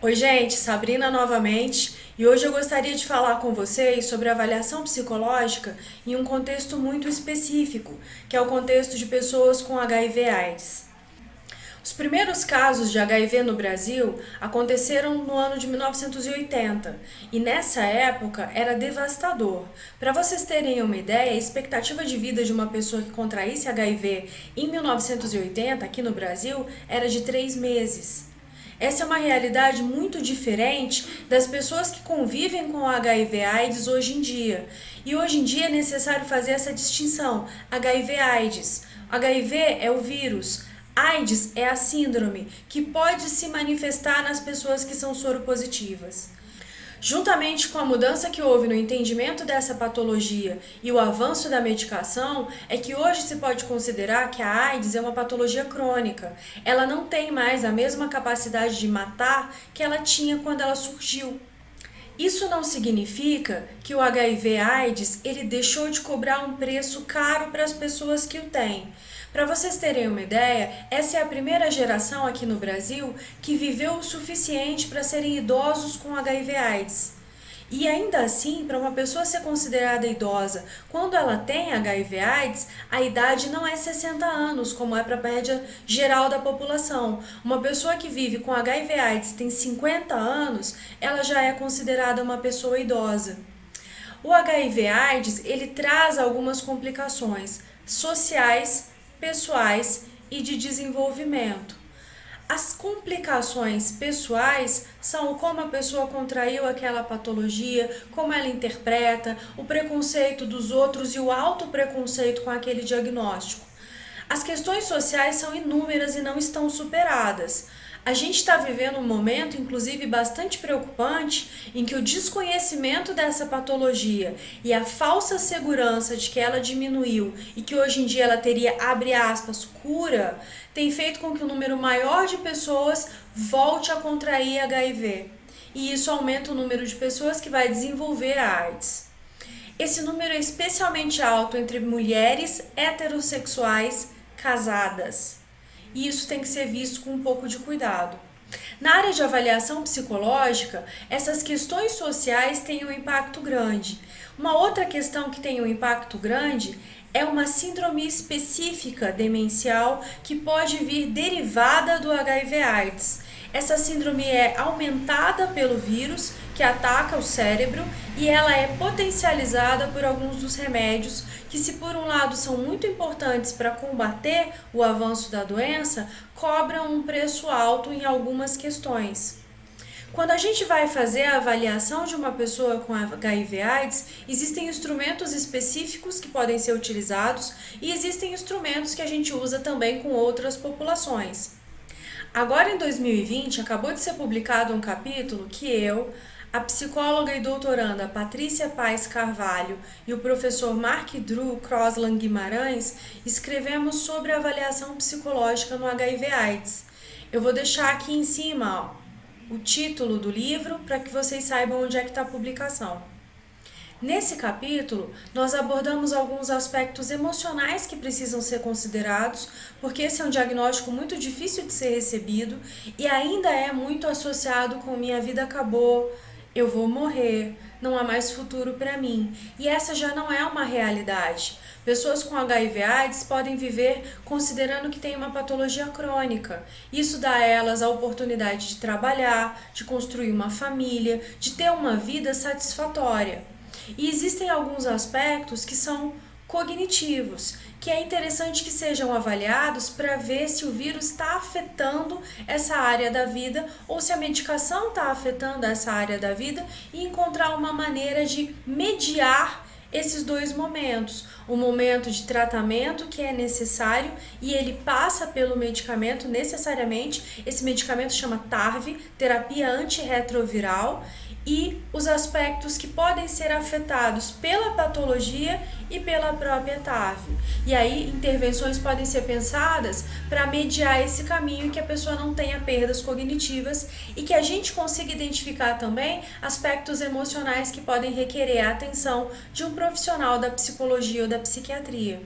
Oi, gente, Sabrina novamente, e hoje eu gostaria de falar com vocês sobre avaliação psicológica em um contexto muito específico, que é o contexto de pessoas com HIV/AIDS. Os primeiros casos de HIV no Brasil aconteceram no ano de 1980 e nessa época era devastador. Para vocês terem uma ideia, a expectativa de vida de uma pessoa que contraísse HIV em 1980 aqui no Brasil era de 3 meses. Essa é uma realidade muito diferente das pessoas que convivem com HIV/AIDS hoje em dia. E hoje em dia é necessário fazer essa distinção: HIV/AIDS. HIV é o vírus. AIDS é a síndrome que pode se manifestar nas pessoas que são soropositivas. Juntamente com a mudança que houve no entendimento dessa patologia e o avanço da medicação, é que hoje se pode considerar que a AIDS é uma patologia crônica. Ela não tem mais a mesma capacidade de matar que ela tinha quando ela surgiu. Isso não significa que o HIV/AIDS ele deixou de cobrar um preço caro para as pessoas que o têm. Para vocês terem uma ideia, essa é a primeira geração aqui no Brasil que viveu o suficiente para serem idosos com HIV/AIDS. E ainda assim, para uma pessoa ser considerada idosa quando ela tem HIV/AIDS, a idade não é 60 anos, como é para a média geral da população. Uma pessoa que vive com HIV/AIDS e tem 50 anos, ela já é considerada uma pessoa idosa. O HIV/AIDS, ele traz algumas complicações sociais, pessoais e de desenvolvimento. As complicações pessoais são como a pessoa contraiu aquela patologia, como ela interpreta, o preconceito dos outros e o autopreconceito com aquele diagnóstico. As questões sociais são inúmeras e não estão superadas. A gente está vivendo um momento, inclusive, bastante preocupante, em que o desconhecimento dessa patologia e a falsa segurança de que ela diminuiu e que hoje em dia ela teria, abre aspas, cura, tem feito com que um número maior de pessoas volte a contrair HIV. E isso aumenta o número de pessoas que vai desenvolver a AIDS. Esse número é especialmente alto entre mulheres heterossexuais casadas. E isso tem que ser visto com um pouco de cuidado. Na área de avaliação psicológica, essas questões sociais têm um impacto grande. Uma outra questão que tem um impacto grande é uma síndrome específica demencial que pode vir derivada do HIV/AIDS. Essa síndrome é aumentada pelo vírus que ataca o cérebro e ela é potencializada por alguns dos remédios que, se por um lado são muito importantes para combater o avanço da doença, cobram um preço alto em algumas questões. Quando a gente vai fazer a avaliação de uma pessoa com HIV/AIDS, existem instrumentos específicos que podem ser utilizados e existem instrumentos que a gente usa também com outras populações. Agora, em 2020, acabou de ser publicado um capítulo que eu, a psicóloga e doutoranda Patrícia Paes Carvalho e o professor Mark Drew Crosland Guimarães escrevemos sobre a avaliação psicológica no HIV/AIDS. Eu vou deixar aqui em cima o título do livro para que vocês saibam onde é que está a publicação. Nesse capítulo, nós abordamos alguns aspectos emocionais que precisam ser considerados, porque esse é um diagnóstico muito difícil de ser recebido e ainda é muito associado com minha vida acabou, eu vou morrer, não há mais futuro para mim. E essa já não é uma realidade. Pessoas com HIV/AIDS podem viver considerando que tem uma patologia crônica. Isso dá a elas a oportunidade de trabalhar, de construir uma família, de ter uma vida satisfatória. E existem alguns aspectos que são cognitivos, que é interessante que sejam avaliados para ver se o vírus está afetando essa área da vida ou se a medicação está afetando essa área da vida e encontrar uma maneira de mediar esses dois momentos. O momento de tratamento que é necessário e ele passa pelo medicamento necessariamente. Esse medicamento chama TARV, terapia antirretroviral, e os aspectos que podem ser afetados pela patologia e pela própria TARV. E aí, intervenções podem ser pensadas para mediar esse caminho e que a pessoa não tenha perdas cognitivas e que a gente consiga identificar também aspectos emocionais que podem requerer a atenção de um profissional da psicologia ou da psiquiatria.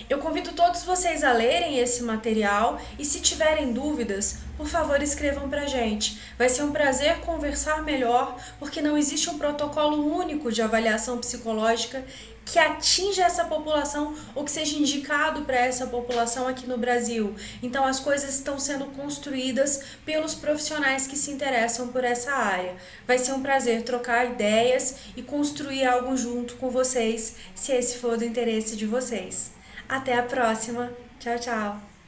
Eu convido todos vocês a lerem esse material e, se tiverem dúvidas, por favor, escrevam pra gente. Vai ser um prazer conversar melhor, porque não existe um protocolo único de avaliação psicológica que atinja essa população ou que seja indicado para essa população aqui no Brasil. Então, as coisas estão sendo construídas pelos profissionais que se interessam por essa área. Vai ser um prazer trocar ideias e construir algo junto com vocês, se esse for do interesse de vocês. Até a próxima. Tchau, tchau.